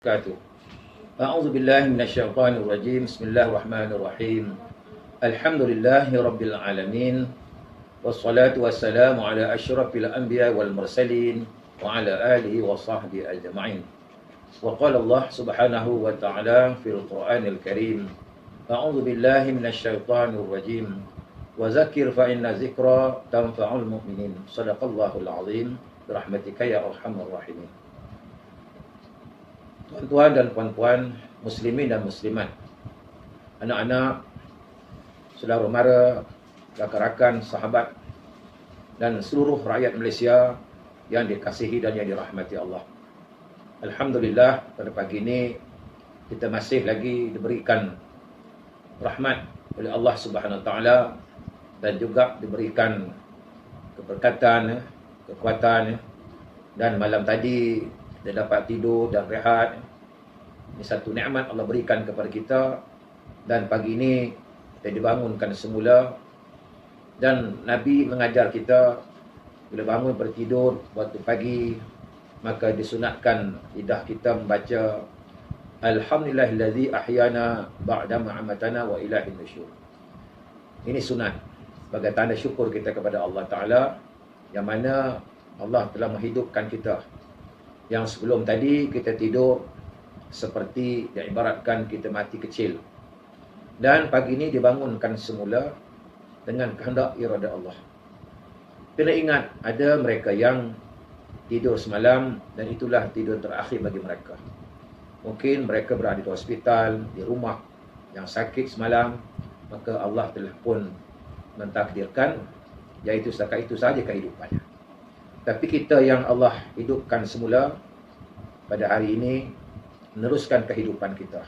wabarakatuh. A'udzu billahi minasyaitonir rajim. Bismillahirrahmanirrahim. Alhamdulillahi rabbil alamin. Wassalatu wassalamu ala asyrafil anbiya wal mursalin wa ala alihi wa sahbihi ajma'in. Wa qala Allah subhanahu wa ta'ala fil Qur'anil Karim. A'udzu billahi minasyaitonir rajim. Wa zakkir fa inna dzikra tanfa'ul mu'minin. Shadaqallahul azim. Birahmatika ya arhamar rahimin. Tuan-tuan dan puan-puan, muslimin dan muslimat, anak-anak, saudara mara, rakan-rakan, sahabat dan seluruh rakyat Malaysia yang dikasihi dan yang dirahmati Allah. Alhamdulillah, pada pagi ini kita masih lagi diberikan rahmat oleh Allah Subhanahu Wa Taala dan juga diberikan keberkatan, kekuatan, dan malam tadi kita dapat tidur dan rehat. Ini satu nikmat Allah berikan kepada kita. Dan pagi ini kita dibangunkan semula. Dan Nabi mengajar kita, bila bangun bertidur waktu pagi, maka disunatkan lidah kita membaca Alhamdulillahillazi ahyana ba'dama amatana wa ilahin nusyur. Ini sunat sebagai tanda syukur kita kepada Allah Ta'ala, yang mana Allah telah menghidupkan kita. Yang sebelum tadi kita tidur seperti diibaratkan kita mati kecil. Dan pagi ini dibangunkan semula dengan kehendak irada Allah. Kena ingat, ada mereka yang tidur semalam dan itulah tidur terakhir bagi mereka. Mungkin mereka berada di hospital, di rumah yang sakit semalam, maka Allah telah pun mentakdirkan, iaitu setakat itu sahaja kehidupannya. Tapi kita yang Allah hidupkan semula pada hari ini, meneruskan kehidupan kita.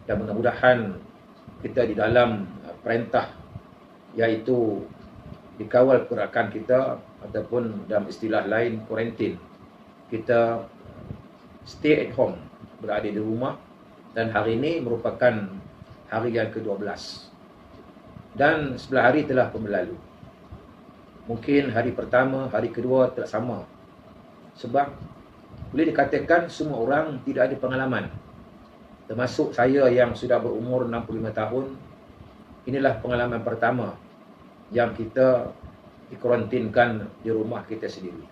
Dan mudah-mudahan kita di dalam perintah, iaitu dikawal pergerakan kita, ataupun dalam istilah lain, kuarantin. Kita stay at home, berada di rumah. Dan hari ini merupakan hari yang ke-12. Dan 11 hari telah pun berlalu. Mungkin hari pertama, hari kedua tidak sama. Sebab boleh dikatakan semua orang tidak ada pengalaman. Termasuk saya yang sudah berumur 65 tahun. Inilah pengalaman pertama yang kita dikuarantinkan di rumah kita sendiri.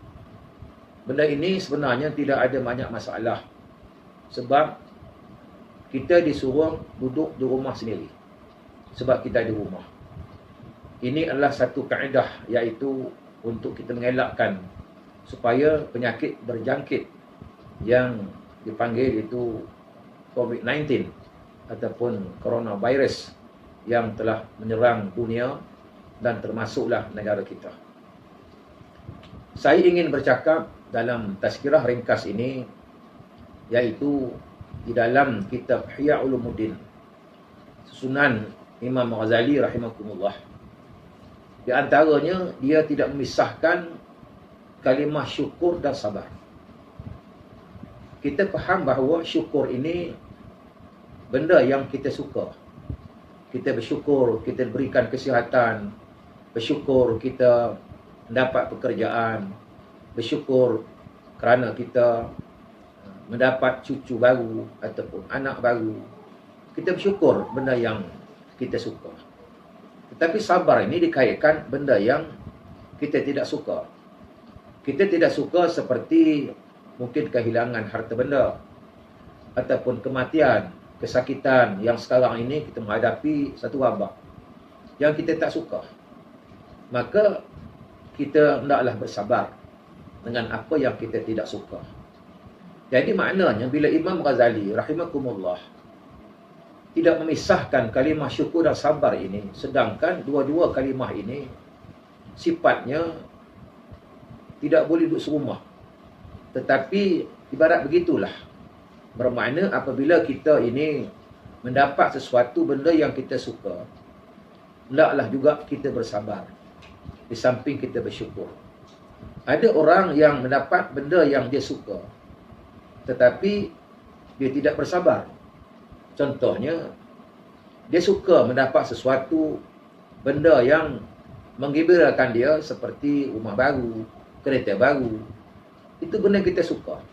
Benda ini sebenarnya tidak ada banyak masalah. Sebab kita disuruh duduk di rumah sendiri. Sebab kita di rumah. Ini adalah satu kaedah, iaitu untuk kita mengelakkan supaya penyakit berjangkit yang dipanggil itu COVID-19 ataupun coronavirus yang telah menyerang dunia dan termasuklah negara kita. Saya ingin bercakap dalam tazkirah ringkas ini, iaitu di dalam kitab Ihya Ulumuddin susunan Imam Ghazali rahimahumullah. Di antaranya, dia tidak memisahkan kalimah syukur dan sabar. Kita faham bahawa syukur ini benda yang kita suka. Kita bersyukur kita diberikan kesihatan, bersyukur kita mendapat pekerjaan, bersyukur kerana kita mendapat cucu baru ataupun anak baru. Kita bersyukur benda yang kita suka. Tetapi sabar ini dikaitkan benda yang kita tidak suka. Kita tidak suka seperti mungkin kehilangan harta benda, ataupun kematian, kesakitan yang sekarang ini kita menghadapi satu wabak yang kita tak suka. Maka kita hendaklah bersabar dengan apa yang kita tidak suka. Jadi maknanya bila Imam Ghazali rahimakumullah tidak memisahkan kalimah syukur dan sabar ini, sedangkan dua-dua kalimah ini sifatnya tidak boleh duduk serumah. Tetapi ibarat begitulah. Bermakna apabila kita ini mendapat sesuatu benda yang kita suka, hendaklah juga kita bersabar. Di samping kita bersyukur. Ada orang yang mendapat benda yang dia suka, tetapi dia tidak bersabar. Contohnya, dia suka mendapat sesuatu benda yang menggembirakan dia seperti rumah baru, kereta baru. Itu benda kita suka.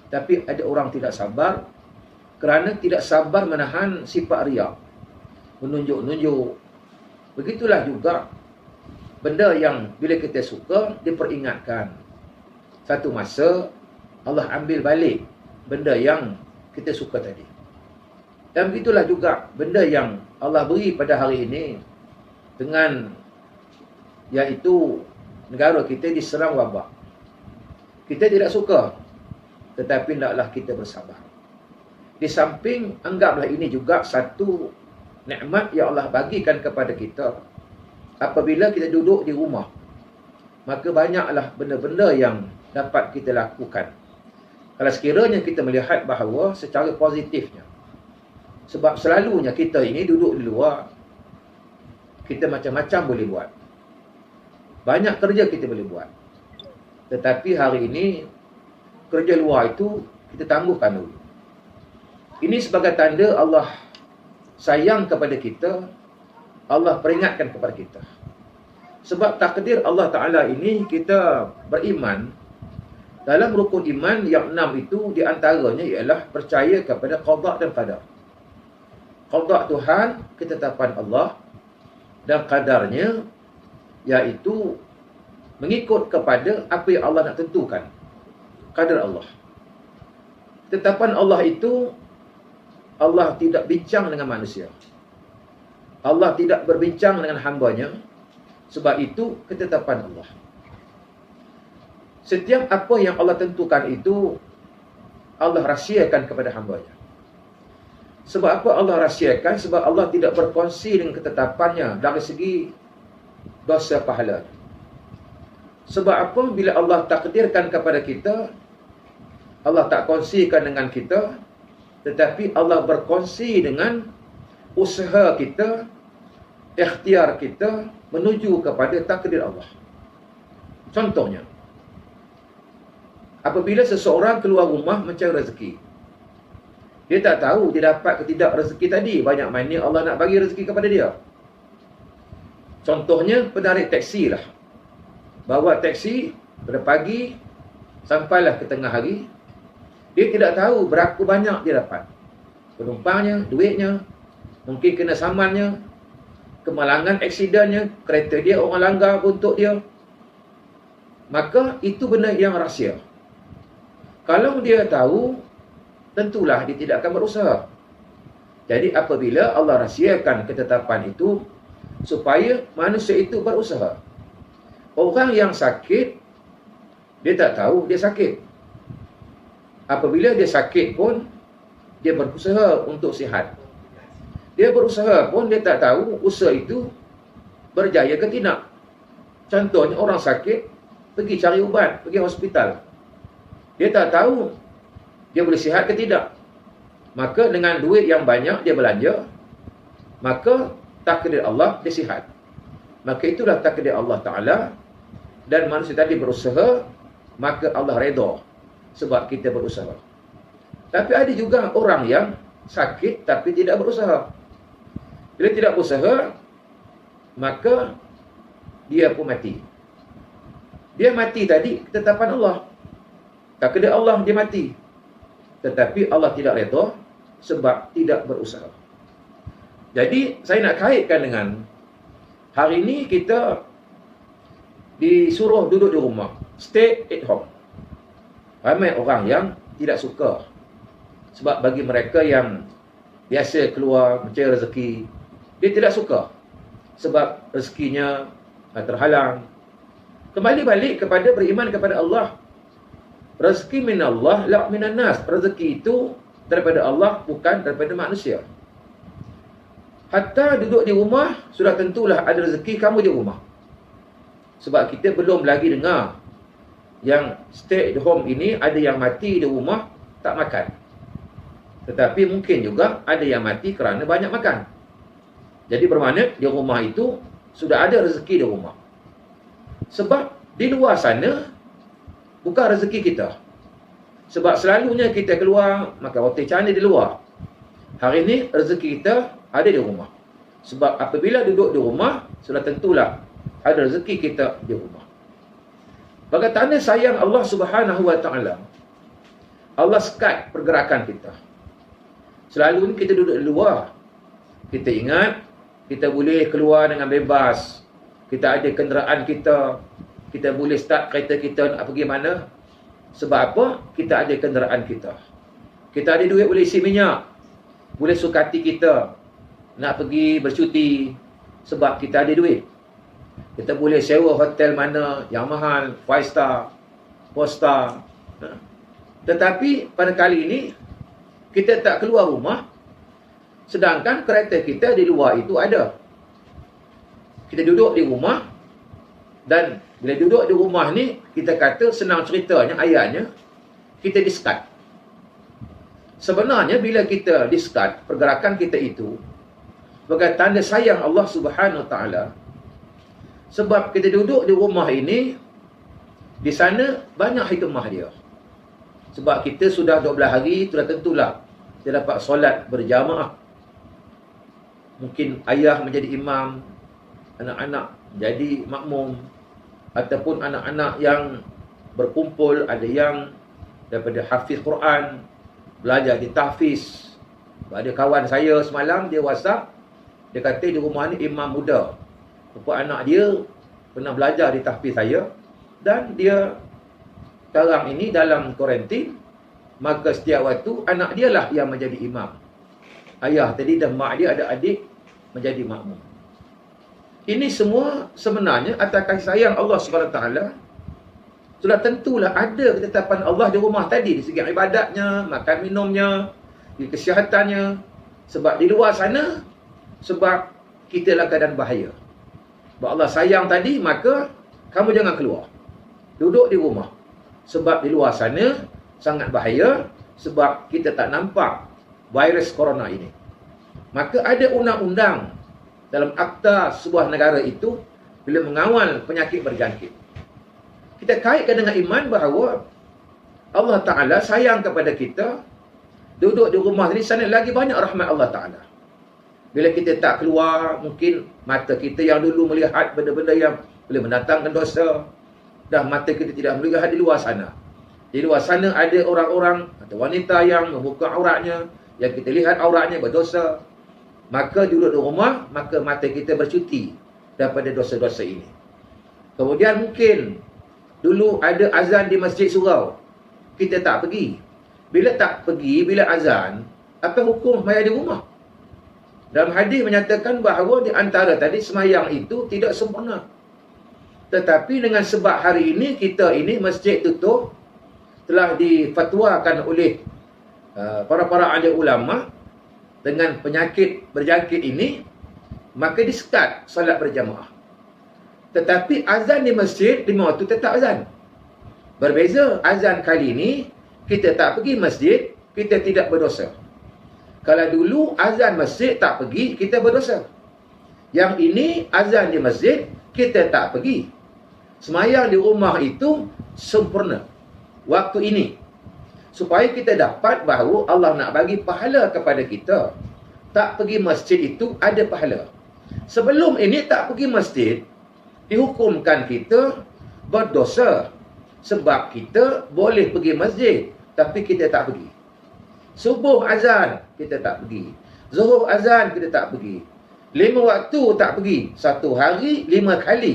Tapi ada orang tidak sabar, kerana tidak sabar menahan sifat riak, menunjuk-nunjuk. Begitulah juga benda yang bila kita suka, diperingatkan. Satu masa, Allah ambil balik benda yang kita suka tadi. Dan begitulah juga benda yang Allah beri pada hari ini, dengan iaitu negara kita diserang wabak. Kita tidak suka, tetapi hendaklah kita bersabar. Di samping, anggaplah ini juga satu nikmat yang Allah bagikan kepada kita. Apabila kita duduk di rumah, maka banyaklah benda-benda yang dapat kita lakukan. Kalau sekiranya kita melihat bahawa secara positifnya, sebab selalunya kita ini duduk di luar, kita macam-macam boleh buat. Banyak kerja kita boleh buat. Tetapi hari ini, kerja luar itu kita tangguhkan dulu. Ini sebagai tanda Allah sayang kepada kita, Allah peringatkan kepada kita. Sebab takdir Allah Ta'ala ini, kita beriman. Dalam rukun iman yang 6 itu, di antaranya ialah percaya kepada qada dan qadar. Qada Tuhan, ketetapan Allah, dan qadarnya, iaitu mengikut kepada apa yang Allah nak tentukan. Qadar Allah. Ketetapan Allah itu, Allah tidak bincang dengan manusia. Allah tidak berbincang dengan hamba-Nya. Sebab itu ketetapan Allah. Setiap apa yang Allah tentukan itu, Allah rahsiakan kepada hamba-Nya. Sebab apa Allah rahsiakan? Sebab Allah tidak berkongsi dengan ketetapannya dari segi dosa pahala. Sebab apa? Bila Allah takdirkan kepada kita, Allah tak kongsikan dengan kita, tetapi Allah berkongsi dengan usaha kita, ikhtiar kita menuju kepada takdir Allah. Contohnya, apabila seseorang keluar rumah mencari rezeki, dia tak tahu dia dapat ke tidak rezeki tadi, banyak mana Allah nak bagi rezeki kepada dia. Contohnya, penarik teksi lah. Bawa teksi pada pagi, sampailah ke tengah hari, dia tidak tahu berapa banyak dia dapat. Penumpangnya, duitnya, mungkin kena samannya, kemalangan aksidennya, kereta dia orang langgar untuk dia. Maka itu benda yang rahsia. Kalau dia tahu, tentulah dia tidak akan berusaha. Jadi apabila Allah rahsiakan ketetapan itu, supaya manusia itu berusaha. Orang yang sakit, dia tak tahu dia sakit. Apabila dia sakit pun, dia berusaha untuk sihat. Dia berusaha pun, dia tak tahu usaha itu berjaya ke tidak. Contohnya orang sakit, pergi cari ubat, pergi hospital. Dia tak tahu dia boleh sihat ke tidak. Maka dengan duit yang banyak dia belanja, maka takdir Allah dia sihat. Maka itulah takdir Allah Ta'ala. Dan manusia tadi berusaha, maka Allah redha sebab kita berusaha. Tapi ada juga orang yang sakit tapi tidak berusaha. Bila tidak berusaha, maka dia pun mati. Dia mati tadi ketetapan Allah. Takdir Allah dia mati. Tetapi Allah tidak redha sebab tidak berusaha. Jadi saya nak kaitkan dengan hari ini kita disuruh duduk di rumah, stay at home. Ramai orang yang tidak suka. Sebab bagi mereka yang biasa keluar mencari rezeki, dia tidak suka. Sebab rezekinya terhalang. Kembali balik kepada beriman kepada Allah. Rezeki minallah la minan nas. Rezeki itu daripada Allah, bukan daripada manusia. Hatta duduk di rumah, sudah tentulah ada rezeki kamu di rumah. Sebab kita belum lagi dengar yang stay at home ini, ada yang mati di rumah tak makan. Tetapi mungkin juga ada yang mati kerana banyak makan. Jadi bermakna di rumah itu sudah ada rezeki di rumah. Sebab di luar sana bukan rezeki kita. Sebab selalunya kita keluar makan roti canai di luar. Hari ini rezeki kita ada di rumah. Sebab apabila duduk di rumah, sudah tentulah ada rezeki kita di rumah. Bagi tanda sayang Allah Subhanahu Wa Taala, Allah sekat pergerakan kita. Selalu ni kita duduk di luar. Kita ingat, kita boleh keluar dengan bebas. Kita ada kenderaan kita. Kita boleh start kereta kita nak pergi mana. Sebab apa? Kita ada kenderaan kita. Kita ada duit boleh isi minyak. Boleh sukati kita nak pergi bercuti sebab kita ada duit. Kita boleh sewa hotel mana yang mahal, 5 star, 4 star. Tetapi pada kali ini, kita tak keluar rumah, sedangkan kereta kita di luar itu ada. Kita duduk di rumah, dan bila duduk di rumah ni, kita kata senang ceritanya, ayatnya, kita discard. Sebenarnya bila kita discard pergerakan kita itu, sebagai tanda sayang Allah Subhanahu Wa Taala. Sebab kita duduk di rumah ini, di sana banyak hikmah dia. Sebab kita sudah 12 hari, sudah tentulah kita dapat solat berjamaah. Mungkin ayah menjadi imam, anak-anak jadi makmum, ataupun anak-anak yang berkumpul, ada yang daripada hafiz Quran, belajar di tahfiz. Ada kawan saya semalam, dia WhatsApp, dia kata di rumah ni imam muda. Rupa anak dia pernah belajar di tahfiz saya, dan dia sekarang ini dalam kuarantin, maka setiap waktu anak dia lah yang menjadi imam. Ayah tadi dan mak dia ada adik menjadi makmum. Ini semua sebenarnya atas kasih sayang Allah SWT. Sudah tentulah ada ketetapan Allah di rumah tadi, di segi ibadatnya, makan minumnya, di kesihatannya. Sebab di luar sana, sebab kita dalam keadaan bahaya. Sebab Allah sayang tadi, maka kamu jangan keluar. Duduk di rumah. Sebab di luar sana sangat bahaya, sebab kita tak nampak virus corona ini. Maka ada undang-undang dalam akta sebuah negara itu bila mengawal penyakit berjangkit. Kita kaitkan dengan iman bahawa Allah Ta'ala sayang kepada kita. Duduk di rumah ni, sana lagi banyak rahmat Allah Ta'ala. Bila kita tak keluar, mungkin mata kita yang dulu melihat benda-benda yang boleh mendatangkan dosa, dah mata kita tidak melihat di luar sana. Di luar sana ada orang-orang atau wanita yang membuka auratnya, yang kita lihat auratnya berdosa. Maka duduk di rumah, maka mata kita bercuti daripada dosa-dosa ini. Kemudian mungkin dulu ada azan di masjid surau, kita tak pergi. Bila tak pergi, bila azan, apa hukum sembahyang di rumah? Dalam hadis menyatakan bahawa di antara tadi semayang itu tidak sempurna. Tetapi dengan sebab hari ini kita ini masjid tutup, telah difatwakan oleh para ahli ulama dengan penyakit berjangkit ini, maka disekat solat berjamaah. Tetapi azan di masjid 5 waktu tetap azan. Berbeza, azan kali ini kita tak pergi masjid, kita tidak berdosa. Kalau dulu azan masjid tak pergi, kita berdosa. Yang ini azan di masjid, kita tak pergi. Semayang di rumah itu sempurna waktu ini. Supaya kita dapat bahawa Allah nak bagi pahala kepada kita. Tak pergi masjid itu ada pahala. Sebelum ini tak pergi masjid, dihukumkan kita berdosa. Sebab kita boleh pergi masjid, tapi kita tak pergi. Subuh azan, kita tak pergi. Zuhur azan, kita tak pergi. 5 waktu tak pergi. 1 hari 5 kali.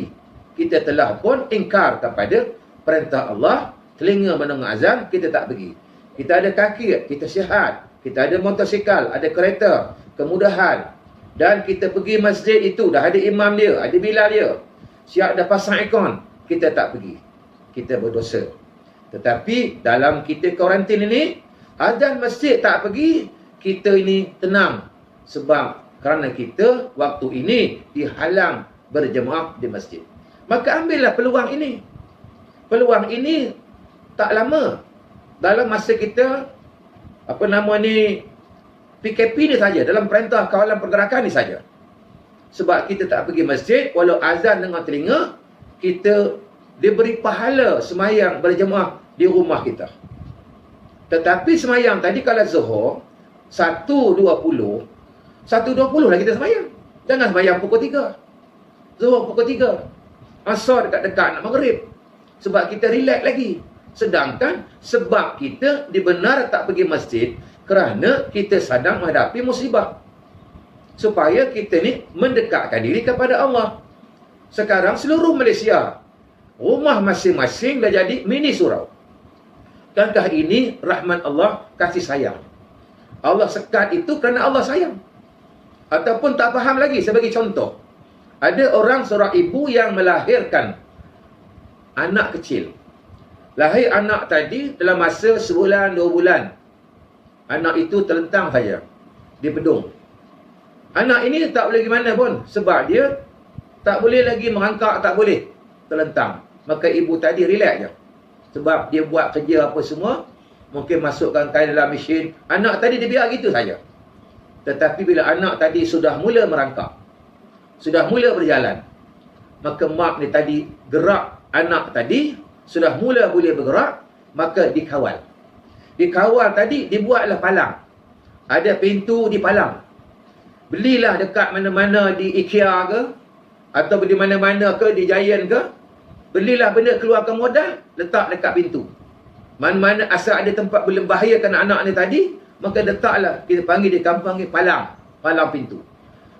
Kita telah pun ingkar kepada perintah Allah. Telinga mendengar azan, kita tak pergi. Kita ada kaki, kita sihat. Kita ada motosikal, ada kereta, kemudahan. Dan kita pergi masjid itu, dah ada imam dia, ada bilal dia. Siap dah pasang aircon, kita tak pergi. Kita berdosa. Tetapi dalam kita kuarantin ini, azan masjid tak pergi, kita ini tenang. Sebab kerana kita waktu ini dihalang berjemaah di masjid. Maka ambillah peluang ini. Peluang ini tak lama. Dalam masa kita, PKP ni saja, dalam perintah kawalan pergerakan ni saja. Sebab kita tak pergi masjid, walau azan dengan telinga, kita diberi pahala semayang berjemaah di rumah kita. Tetapi semayang tadi kalau Zuhur 1.20 lah kita semayang. Jangan semayang pukul 3. Zuhur pukul 3. Asar dekat-dekat nak maghrib. Sebab kita relax lagi. Sedangkan sebab kita dibenar tak pergi masjid, kerana kita sedang menghadapi musibah. Supaya kita ni mendekatkan diri kepada Allah. Sekarang seluruh Malaysia, rumah masing-masing dah jadi mini surau. Bukankah ini rahmat Allah, kasih sayang? Allah sekat itu kerana Allah sayang. Ataupun tak faham lagi, sebagai contoh. Ada orang, seorang ibu yang melahirkan anak kecil. Lahir anak tadi dalam masa sebulan, 2 bulan. Anak itu terlentang saja di bedung. Anak ini tak boleh gimana pun. Sebab dia tak boleh lagi merangkak, tak boleh. Terlentang. Maka ibu tadi relax je. Sebab dia buat kerja apa semua. Mungkin masukkan kain dalam mesin. Anak tadi dia biar gitu saja. Tetapi bila anak tadi sudah mula merangkak, sudah mula berjalan, maka mak ni tadi gerak anak tadi, sudah mula boleh bergerak, maka dikawal. Dikawal tadi, dibuatlah palang. Ada pintu di palang. Belilah dekat mana-mana di IKEA ke, atau di mana-mana ke, di Giant ke. Belilah benda keluarkan modal, letak dekat pintu. Mana-mana asal ada tempat boleh bahayakan anak ni tadi, maka letaklah, kita panggil di kampung ni palang. Palang pintu.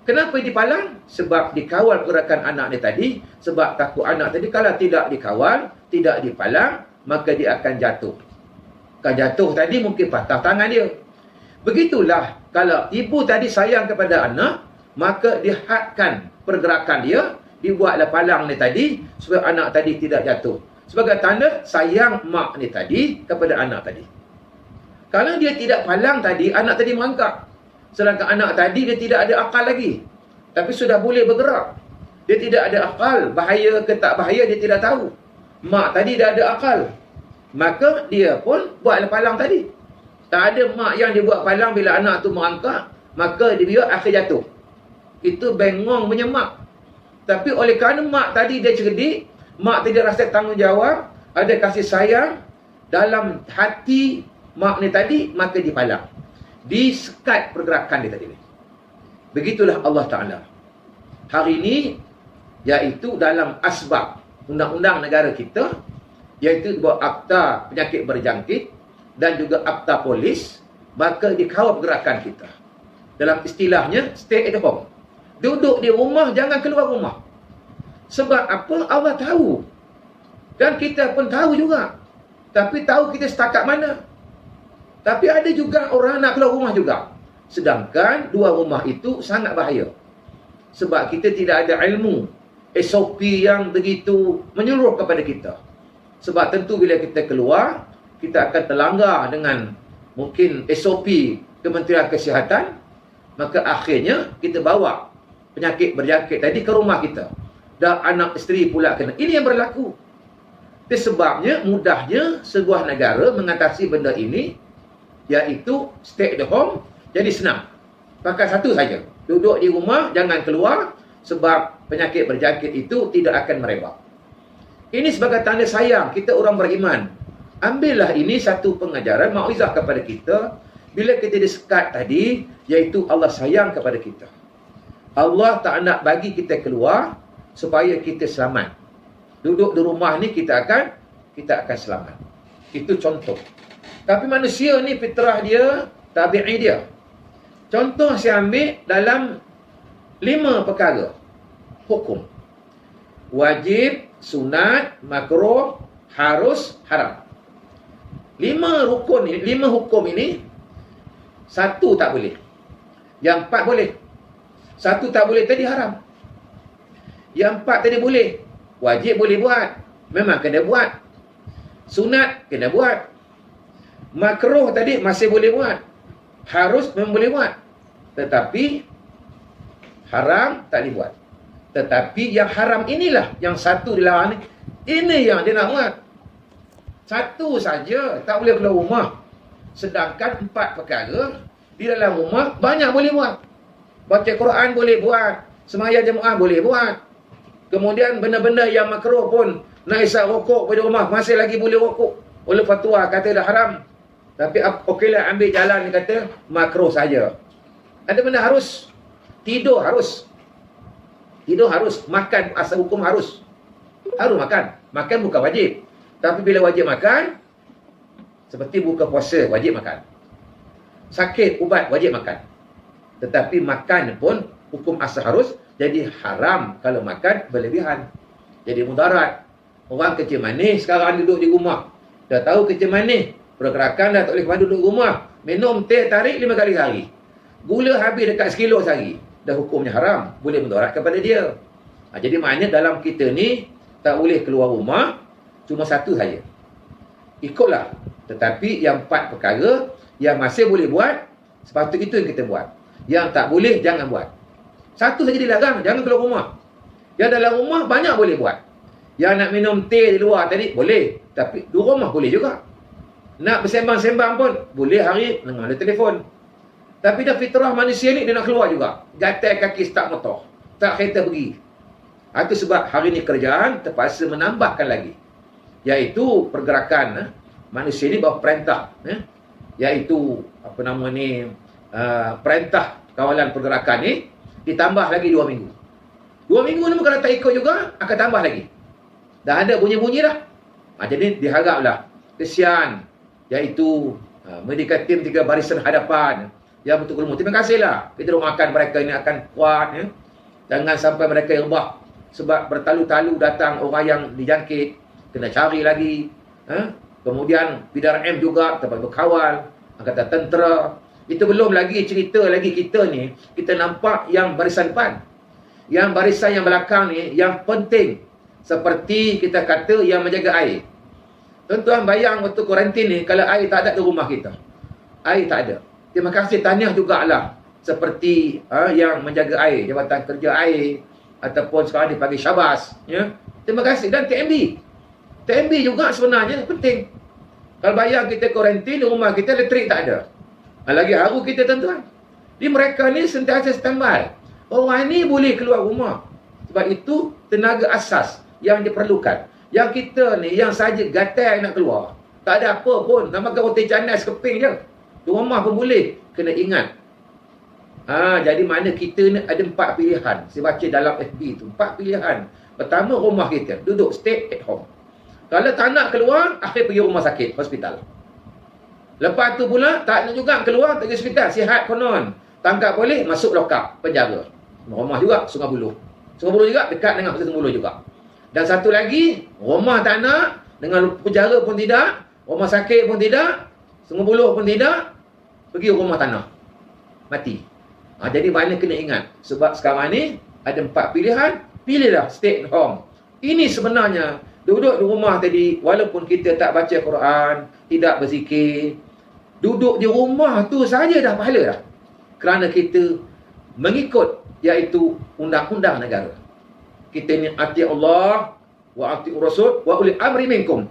Kenapa dipalang? Sebab dikawal pergerakan anak ni tadi. Sebab takut anak tadi kalau tidak dikawal, tidak dipalang, maka dia akan jatuh. Kalau jatuh tadi mungkin patah tangan dia. Begitulah kalau ibu tadi sayang kepada anak, maka dihadkan pergerakan dia, dibuatlah palang ni tadi supaya anak tadi tidak jatuh. Sebagai tanda sayang mak ni tadi kepada anak tadi. Kalau dia tidak palang tadi, anak tadi merangkak. Sedangkan anak tadi dia tidak ada akal lagi. Tapi sudah boleh bergerak. Dia tidak ada akal, bahaya ke tak bahaya dia tidak tahu. Mak tadi dah ada akal. Maka dia pun buatlah palang tadi. Tak ada mak yang dia buat palang bila anak tu merangkak, maka dia biar akhir jatuh. Itu bengong punya mak. Tapi oleh kerana mak tadi dia cerdik, mak tadi rasa tanggungjawab, ada kasih sayang dalam hati mak ni tadi, maka dipalang. Disekat pergerakan dia tadi. Begitulah Allah Ta'ala. Hari ini, iaitu dalam asbab undang-undang negara kita, iaitu buat akta penyakit berjangkit dan juga akta polis, maka dikawal pergerakan kita. Dalam istilahnya, stay at home. Duduk di rumah, jangan keluar rumah. Sebab apa? Allah tahu. Dan kita pun tahu juga. Tapi tahu kita setakat mana. Tapi ada juga orang nak keluar rumah juga. Sedangkan dua rumah itu sangat bahaya. Sebab kita tidak ada ilmu SOP yang begitu menyeluruh kepada kita. Sebab tentu bila kita keluar, kita akan terlanggar dengan mungkin SOP Kementerian Kesihatan, maka akhirnya kita bawa penyakit berjangkit tadi ke rumah kita. Dan anak isteri pula kena. Ini yang berlaku. Itu sebabnya mudahnya sebuah negara mengatasi benda ini, iaitu stay at home, jadi senang. Pakai satu saja. Duduk di rumah, jangan keluar, sebab penyakit berjangkit itu tidak akan merebak. Ini sebagai tanda sayang kita orang beriman. Ambillah ini satu pengajaran, mauizah kepada kita. Bila kita disekat tadi, iaitu Allah sayang kepada kita. Allah tak nak bagi kita keluar, supaya kita selamat. Duduk di rumah ni kita akan selamat. Itu contoh. Tapi manusia ni fitrah dia, tabi'i dia. Contoh saya ambil dalam 5 perkara hukum. Wajib, sunat, makruh, harus, haram. 5 hukum ini, 1 tak boleh. Yang 4 boleh. 1 tak boleh tadi haram. Yang 4 tadi boleh. Wajib boleh buat. Memang kena buat. Sunat kena buat. Makruh tadi masih boleh buat. Harus memang boleh buat. Tetapi haram tak boleh buat. Tetapi yang haram inilah, yang 1 dilarang ni, ini yang dia nak buat. 1 saja tak boleh keluar rumah. Sedangkan 4 perkara di dalam rumah banyak boleh buat. Baca Quran boleh buat. Sembahyang jemaah boleh buat. Kemudian benda-benda yang makruh pun, nak isap rokok pada rumah, masih lagi boleh rokok. Oleh fatwa kata dah haram. Tapi okeylah ambil jalan dia kata makruh saja. Ada benda harus. Tidur harus. Tidur harus. Makan asal hukum harus. Harus makan. Makan bukan wajib. Tapi bila wajib makan, seperti buka puasa, wajib makan. sakit, ubat, wajib makan. Tetapi makan pun hukum asal harus, jadi haram kalau makan berlebihan. Jadi mudarat. Orang kecil manis sekarang duduk di rumah. Dah tahu kecil manis, pergerakan dah tak boleh kemana, duduk rumah. Minum teh tarik 5 kali sehari. Gula habis dekat 1 kilo sehari. Dah hukumnya haram. Boleh mudarat kepada dia. Jadi maknanya dalam kita ni tak boleh keluar rumah, cuma satu saja. Ikutlah. Tetapi yang 4 perkara yang masih boleh buat, sepatutnya itu yang kita buat. Yang tak boleh, jangan buat. Satu saja dilarang, jangan keluar rumah. Yang dalam rumah, banyak boleh buat. Yang nak minum teh di luar tadi, boleh. Tapi di rumah boleh juga. Nak bersembang-sembang pun, boleh hari, dengan ada telefon. Tapi dah fitrah manusia ni, dia nak keluar juga. Gatal kaki start motor. Tak kereta pergi. Itu sebab hari ni kerjaan terpaksa menambahkan lagi. Iaitu pergerakan manusia ni bawa perintah. Iaitu, perintah kawalan pergerakan ni, ditambah lagi 2 minggu. 2 minggu ni kalau tak ikut juga, akan tambah lagi. Dah ada bunyi-bunyi dah. Jadi diharaplah kesian, iaitu medical team 3 barisan hadapan yang betul ilmu. Terima kasihlah. Kita doakan mereka ini akan kuat. Jangan sampai mereka rebah. Sebab bertalu-talu datang orang yang dijangkit. Kena cari lagi. Kemudian PDRM juga tempat berkawal. Angkatan tentera. Itu belum lagi cerita lagi kita ni. Kita nampak yang barisan depan. Yang barisan yang belakang ni yang penting. Seperti kita kata yang menjaga air. Tuan-tuan bayang waktu kuarantin ni, kalau air tak ada di rumah kita. Air tak ada. Terima kasih tahniah jugalah. Seperti yang menjaga air. Jabatan Kerja Air. Ataupun sekarang dipanggil Syabas. Terima kasih. Dan TMB. TMB juga sebenarnya penting. Kalau bayang kita kuarantin di rumah kita, elektrik tak ada. Lagi haru kita tuan-tuan. Jadi mereka ni sentiasa standby. Orang ni boleh keluar rumah. Sebab itu tenaga asas yang diperlukan. Yang kita ni yang saja gatal nak keluar. Tak ada apa pun. Nak makan roti canai sekeping je. Di rumah pun boleh. Kena ingat. Jadi mana kita ni ada 4 pilihan. Saya baca dalam FB tu. 4 pilihan. Pertama, rumah kita. Duduk stay at home. Kalau tak nak keluar, akhir pergi rumah sakit, hospital. Lepas tu pula, tak nak juga keluar, pergi hospital. Sihat konon. Tangkap boleh, masuk lokap, penjara. Rumah juga, Sungai Buloh. Sungai Buloh juga, dekat dengan Sungai Buloh juga. Dan satu lagi, rumah tak nak, dengan penjara pun tidak, rumah sakit pun tidak, Sungai Buloh pun tidak, pergi rumah tanah. Mati. Jadi mana kena ingat. Sebab sekarang ni, ada 4 pilihan, pilihlah stay at home. Ini sebenarnya, duduk di rumah tadi, walaupun kita tak baca Quran, tidak berzikir, duduk di rumah tu saja dah pahala dah. Kerana kita mengikut, iaitu undang-undang negara. Kita ni ati Allah, wa ati Rasul, wa uli amri minkum.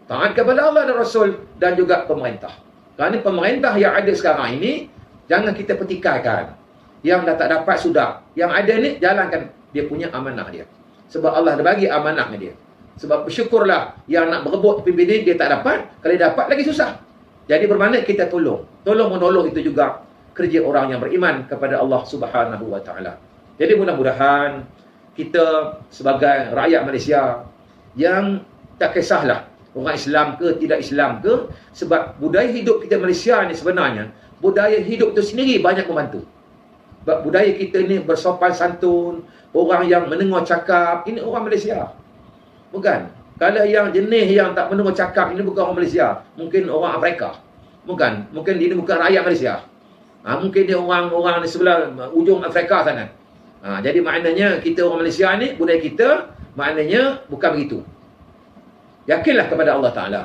Taat kepada Allah dan Rasul, dan juga pemerintah. Kerana pemerintah yang ada sekarang ini, jangan kita petikaikan. Yang dah tak dapat, sudah. Yang ada ni, jalankan dia punya amanah dia. Sebab Allah dah bagi amanahnya dia. Sebab bersyukurlah yang nak berebut pimpinan dia tak dapat. Kalau dia dapat lagi susah. Jadi bermakna kita tolong. Tolong menolong itu juga kerja orang yang beriman kepada Allah Subhanahu Wa Taala. Jadi mudah-mudahan kita sebagai rakyat Malaysia yang tak kisahlah orang Islam ke tidak Islam ke, sebab budaya hidup kita Malaysia ni sebenarnya budaya hidup itu sendiri banyak membantu. Sebab budaya kita ni bersopan santun, orang yang mendengar cakap, ini orang Malaysia. Bukan. Kalau yang jenis yang tak mendengar cakap, ini bukan orang Malaysia. Mungkin orang Afrika. Bukan. Mungkin dia bukan rakyat Malaysia. Mungkin dia orang di sebelah ujung Afrika sana. Jadi maknanya kita orang Malaysia ni, budaya kita, maknanya bukan begitu. Yakinlah kepada Allah Ta'ala.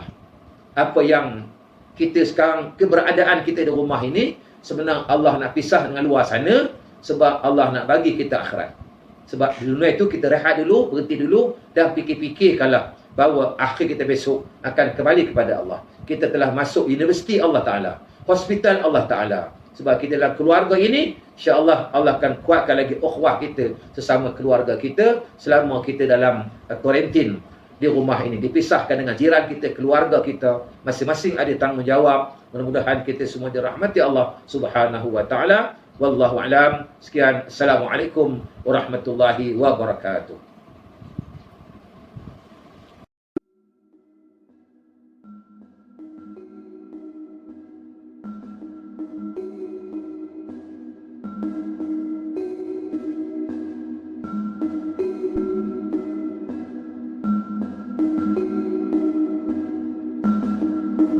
Apa yang kita sekarang, keberadaan kita di rumah ini, sebenarnya Allah nak pisah dengan luar sana, sebab Allah nak bagi kita akhirat. Sebab di dunia itu kita rehat dulu, berhenti dulu, dan fikir-fikirkanlah bahawa akhir kita besok akan kembali kepada Allah. Kita telah masuk universiti Allah Ta'ala, hospital Allah Ta'ala. Sebab kita dalam keluarga ini, insya-Allah Allah akan kuatkan lagi ukhuwah kita sesama keluarga kita selama kita dalam kuarantin di rumah ini. Dipisahkan dengan jiran kita, keluarga kita, masing-masing ada tanggungjawab. Mudah-mudahan kita semua dirahmati Allah Subhanahu Wa Ta'ala. Wallahu a'lam. Sekian. Assalamualaikum warahmatullahi wabarakatuh.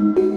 Wabarakatuh.